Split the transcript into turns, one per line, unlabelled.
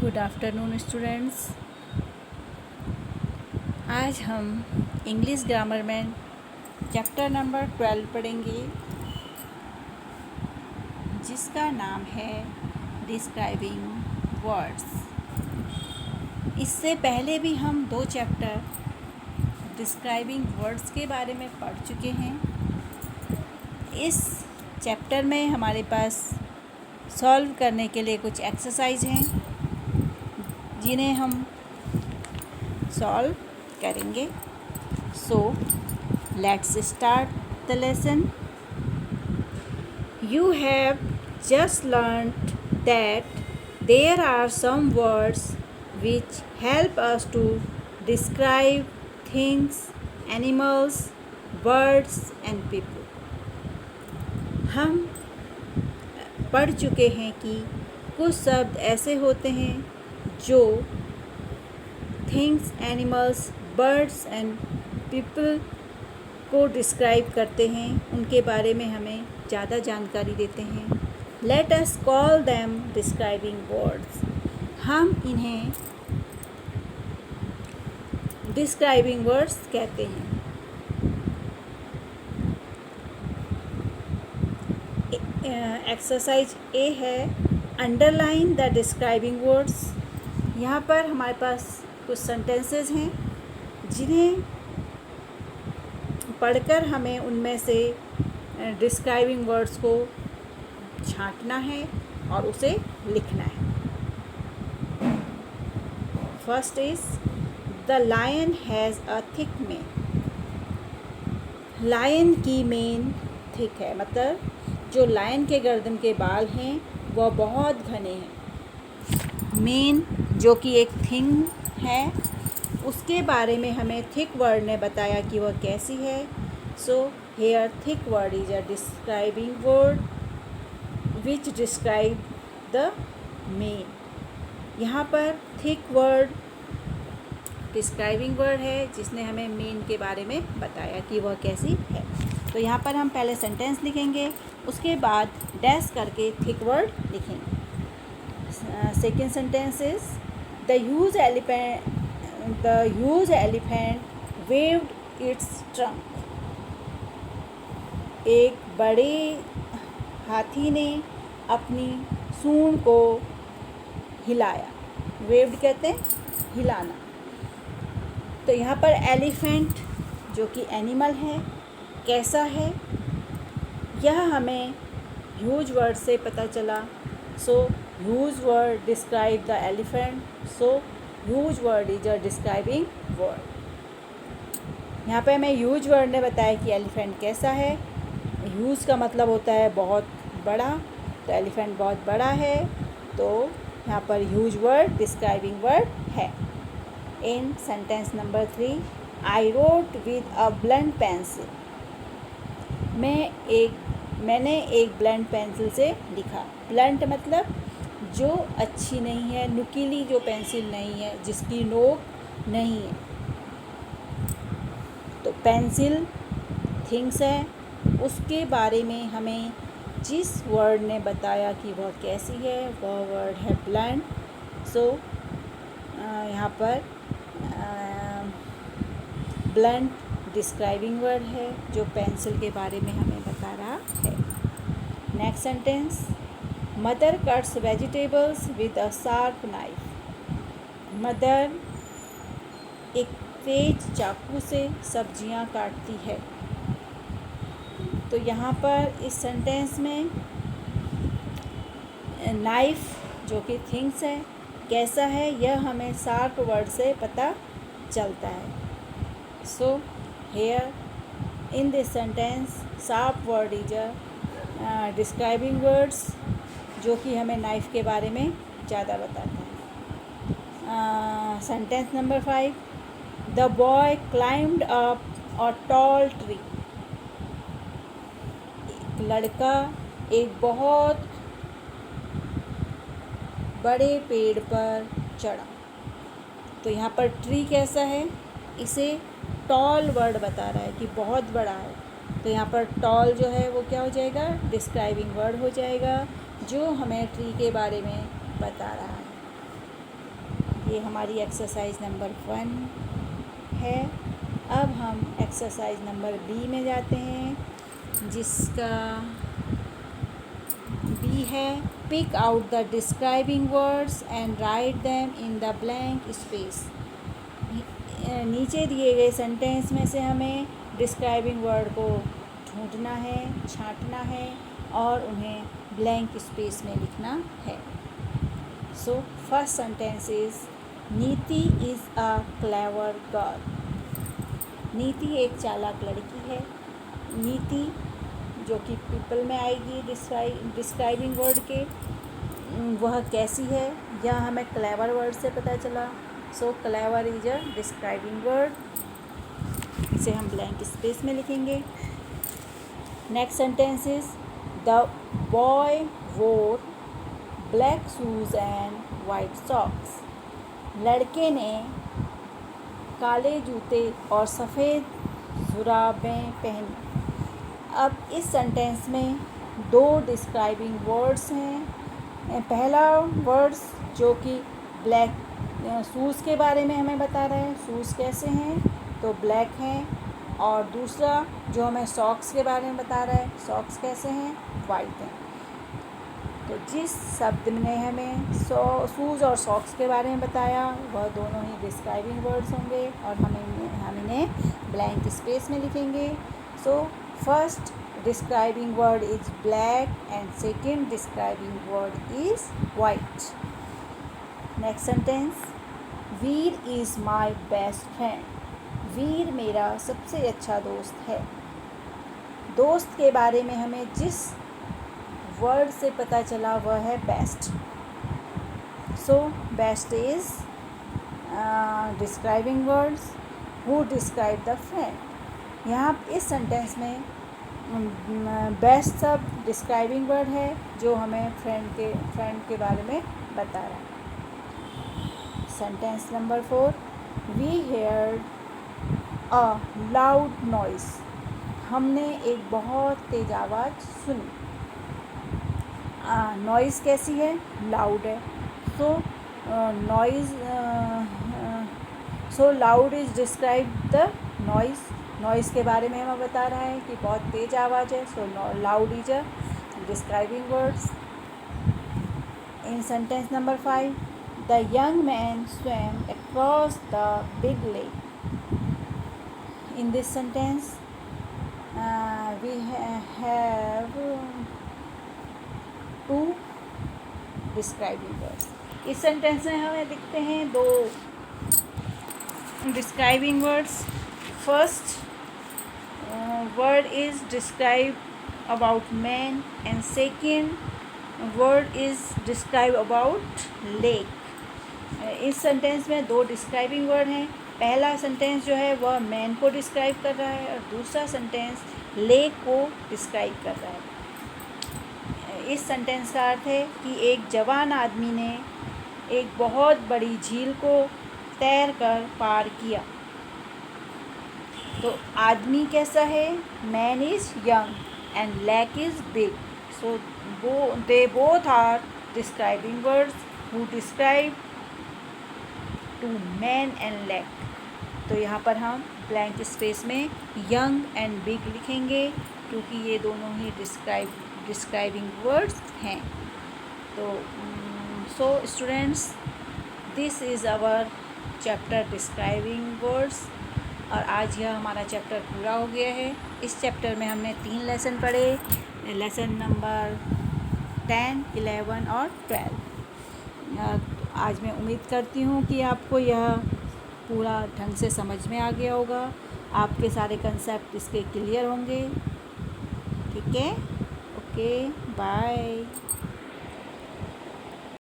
Good afternoon students. आज हम English grammar में चैप्टर नंबर 12 पढ़ेंगे, जिसका नाम है डिस्क्राइबिंग वर्ड्स। इससे पहले भी हम 2 चैप्टर डिस्क्राइबिंग वर्ड्स के बारे में पढ़ चुके हैं। इस चैप्टर में हमारे पास सॉल्व करने के लिए कुछ एक्सरसाइज हैं, जिन्हें हम सॉल्व करेंगे। So let's start the lesson. You have just learnt that there are some words which help us to describe things, animals, birds and people. हम पढ़ चुके हैं कि कुछ शब्द ऐसे होते हैं जो things, animals, birds and people को डिस्क्राइब करते हैं, उनके बारे में हमें ज़्यादा जानकारी देते हैं। Let us call them describing words. हम इन्हें डिस्क्राइबिंग वर्ड्स कहते हैं। एक्सरसाइज ए है अंडरलाइन द डिस्क्राइबिंग वर्ड्स। यहाँ पर हमारे पास कुछ सेंटेंसेस हैं, जिन्हें पढ़कर हमें उनमें से डिस्क्राइबिंग वर्ड्स को छांटना है और उसे लिखना है। First is the lion has a thick mane. Lion की मेन थिक है, मतलब जो लायन के गर्दन के बाल हैं वह बहुत घने हैं। मेन जो कि एक थिंग है, उसके बारे में हमें थिक वर्ड ने बताया कि वह कैसी है। So here thick word is a describing word which describe the main. यहाँ पर थिक वर्ड डिस्क्राइबिंग वर्ड है, जिसने हमें मेन के बारे में बताया कि वह कैसी है। तो यहाँ पर हम पहले सेंटेंस लिखेंगे, उसके बाद डैश करके थिक वर्ड लिखेंगे। Second sentence is the huge elephant waived it's trunk. एक बड़े हाथी ने अपनी सूंड को हिलाया। वेव्ड कहते हैं हिलाना। तो यहाँ पर एलिफेंट जो कि एनिमल है, कैसा है, यह हमें ह्यूज वर्ड से पता चला। So huge word describe the elephant. So huge word is a describing word. यहाँ पे हमें ह्यूज वर्ड ने बताया कि एलिफेंट कैसा है। ह्यूज का मतलब होता है बहुत बड़ा, तो एलिफेंट बहुत बड़ा है, तो यहाँ पर ह्यूज वर्ड डिस्क्राइबिंग वर्ड है। In sentence number 3, I wrote with a blunt pencil. मैंने एक ब्लंट पेंसिल से लिखा। ब्लंट मतलब जो अच्छी नहीं है, नुकीली जो पेंसिल नहीं है, जिसकी नोक नहीं है। तो पेंसिल थिंग्स है, उसके बारे में हमें जिस वर्ड ने बताया कि वह कैसी है, वह वर्ड है ब्लंट। सो यहाँ पर ब्लंट डिस्क्राइबिंग वर्ड है, जो पेंसिल के बारे में हमें बता रहा है। Next sentence, mother cuts vegetables with a sharp knife. Mother एक तेज चाकू से सब्जियां काटती है। तो यहाँ पर इस सेंटेंस में नाइफ जो कि थिंग्स है, कैसा है, यह हमें शार्प वर्ड से पता चलता है। So here in this sentence sharp word is a describing words, जो कि हमें नाइफ के बारे में ज़्यादा बताता है। Sentence number 5, the boy climbed up a tall tree. एक लड़का एक बहुत बड़े पेड़ पर चढ़ा। तो यहाँ पर ट्री कैसा है, इसे टॉल वर्ड बता रहा है कि बहुत बड़ा है। तो यहाँ पर टॉल जो है वो क्या हो जाएगा, डिस्क्राइबिंग वर्ड हो जाएगा, जो हमें ट्री के बारे में बता रहा है। ये हमारी एक्सरसाइज नंबर 1 है। अब हम एक्सरसाइज नंबर बी में जाते हैं, जिसका बी है pick out the describing words and write them in the blank space. नीचे दिए गए सेंटेंस में से हमें डिस्क्राइबिंग वर्ड को ढूंढना है, छांटना है और उन्हें ब्लैंक स्पेस में लिखना है। सो फर्स्ट सेंटेंस इज नीति इज़ अ क्लेवर गर्ल। नीति एक चालाक लड़की है। नीति जो कि पीपल में आएगी डिस्क्राइबिंग वर्ड के, वह कैसी है, यह हमें क्लेवर वर्ड से पता चला। So clever is a describing word, इसे हम ब्लैंक स्पेस में लिखेंगे। Next sentence is the boy wore black shoes and white socks. लड़के ने काले जूते और सफ़ेद जुराबें पहनी। अब इस सेंटेंस में 2 डिस्क्राइबिंग वर्ड्स हैं। पहला वर्ड्स जो कि ब्लैक शूज़ के बारे में हमें बता रहा है, शूज़ कैसे हैं तो ब्लैक हैं, और दूसरा जो हमें सॉक्स के बारे में बता रहा है, सॉक्स कैसे हैं, वाइट हैं। तो जिस शब्द ने हमें शूज़ और सॉक्स के बारे में बताया वह दोनों ही डिस्क्राइबिंग वर्ड्स होंगे और हम इन्हें ब्लैंक स्पेस में लिखेंगे। So first describing word is black and second describing word is white. Next sentence Veer is my best friend. Veer मेरा सबसे अच्छा दोस्त है। दोस्त के बारे में हमें जिस वर्ड से पता चला वह है best. So best is describing words who describe the friend. यहाँ इस सेंटेंस में बेस्ट सब डिस्क्राइबिंग वर्ड है जो हमें फ्रेंड के बारे में बता रहा है। Sentence number 4 we heard a loud noise. हमने एक बहुत तेज़ आवाज़ सुनी। नॉइज़ कैसी है, लाउड है। सो loud is describe the noise. Noise के बारे में हमें बता रहा है कि बहुत तेज़ आवाज़ है। सो loud is a describing words. In sentence number 5 the young man swam across the big lake. In this sentence we have 2 describing words. इस सेंटेंस में हमें दिखते हैं 2 describing words. First word is describe about man and second word is describe about lake. इस sentence में 2 describing word हैं। पहला sentence जो है वह मैन को डिस्क्राइब कर रहा है और दूसरा सेंटेंस लेक को डिस्क्राइब कर रहा है। इस सेंटेंस का अर्थ है कि एक जवान आदमी ने एक बहुत बड़ी झील को तैरकर पार किया। तो आदमी कैसा है, man is young and lake is big. So they both are describing words who describe to man and lake. तो यहाँ पर हम ब्लैंक स्पेस में यंग एंड बिग लिखेंगे क्योंकि ये दोनों ही डिस्क्राइबिंग वर्ड्स हैं। तो so students this is our chapter describing words और आज यह हमारा चैप्टर पूरा हो गया है। इस चैप्टर में हमने 3 लेसन पढ़े, लेसन नंबर 10, 11 और 12। आज मैं उम्मीद करती हूँ कि आपको यह पूरा ढंग से समझ में आ गया होगा, आपके सारे कंसेप्ट इसके क्लियर होंगे। ठीक है, ओके, बाय।